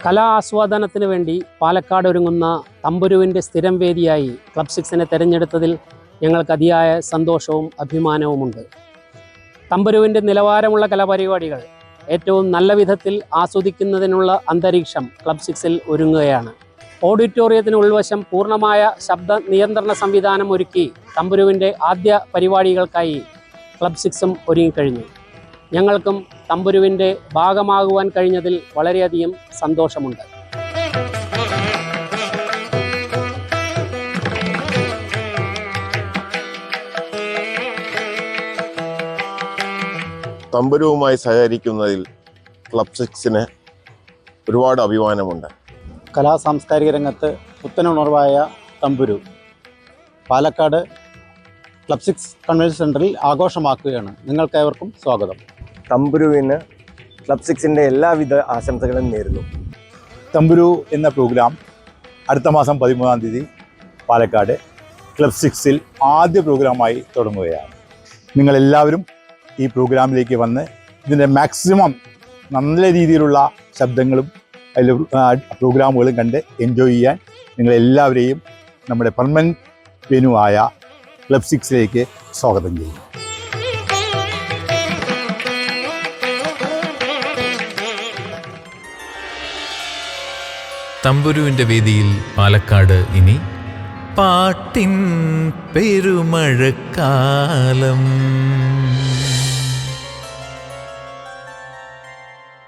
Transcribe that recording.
കലാ ആസ്വാദനത്തിന് വേണ്ടി പാലക്കാട് ഒരുങ്ങുന്ന തമ്പുരുവിൻ്റെ സ്ഥിരം വേദിയായി ക്ലബ് 6 തിരഞ്ഞെടുത്തതിൽ ഞങ്ങൾക്ക് അതിയായ സന്തോഷവും അഭിമാനവുമുണ്ട്. തമ്പുരുവിൻ്റെ നിലവാരമുള്ള കലാപരിപാടികൾ ഏറ്റവും നല്ല വിധത്തിൽ ആസ്വദിക്കുന്നതിനുള്ള അന്തരീക്ഷം ക്ലബ് 6 ഒരുങ്ങുകയാണ്. ഓഡിറ്റോറിയത്തിന് ഉൾവശം പൂർണ്ണമായ ശബ്ദ നിയന്ത്രണ സംവിധാനം ഒരുക്കി തമ്പുരുവിൻ്റെ ആദ്യ പരിപാടികൾക്കായി ക്ലബ് 6 ഒരുങ്ങിക്കഴിഞ്ഞു. ഞങ്ങൾക്കും തമ്പുരുവിൻ്റെ ഭാഗമാകുവാൻ കഴിഞ്ഞതിൽ വളരെയധികം സന്തോഷമുണ്ട്. തമ്പുരുവുമായി സഹകരിക്കുന്നതിൽ ക്ലബ് 6 ഒരുപാട് അഭിമാനമുണ്ട്. കലാ സാംസ്കാരിക രംഗത്ത് പുത്തനുണർവായ തമ്പുരു പാലക്കാട് ക്ലബ് 6 കൺവെൻഷൻ സെൻറ്ററിൽ ആഘോഷമാക്കുകയാണ്. നിങ്ങൾക്കേവർക്കും സ്വാഗതം. തമ്പുരുവിന് ക്ലബ് 6 എല്ലാവിധ ആശംസകളും നേരുന്നു. തമ്പുരു എന്ന പ്രോഗ്രാം അടുത്ത മാസം 13-ാം തീയതി പാലക്കാട് ക്ലബ് 6 ആദ്യ പ്രോഗ്രാമായി തുടങ്ങുകയാണ്. നിങ്ങളെല്ലാവരും ഈ പ്രോഗ്രാമിലേക്ക് വന്ന് ഇതിൻ്റെ മാക്സിമം നല്ല രീതിയിലുള്ള ശബ്ദങ്ങളും അതിൽ പ്രോഗ്രാമുകളും കണ്ട് എൻജോയ് ചെയ്യാൻ നിങ്ങളെല്ലാവരെയും നമ്മുടെ പെർമനൻറ്റ് വെന്യൂവായ ക്ലബ് 6 സ്വാഗതം ചെയ്യുന്നു. തമ്പുരുവിൻ്റെ വേദിയിൽ പാലക്കാട് ഇനി പാട്ടിൻ പെരുമഴക്കാലം.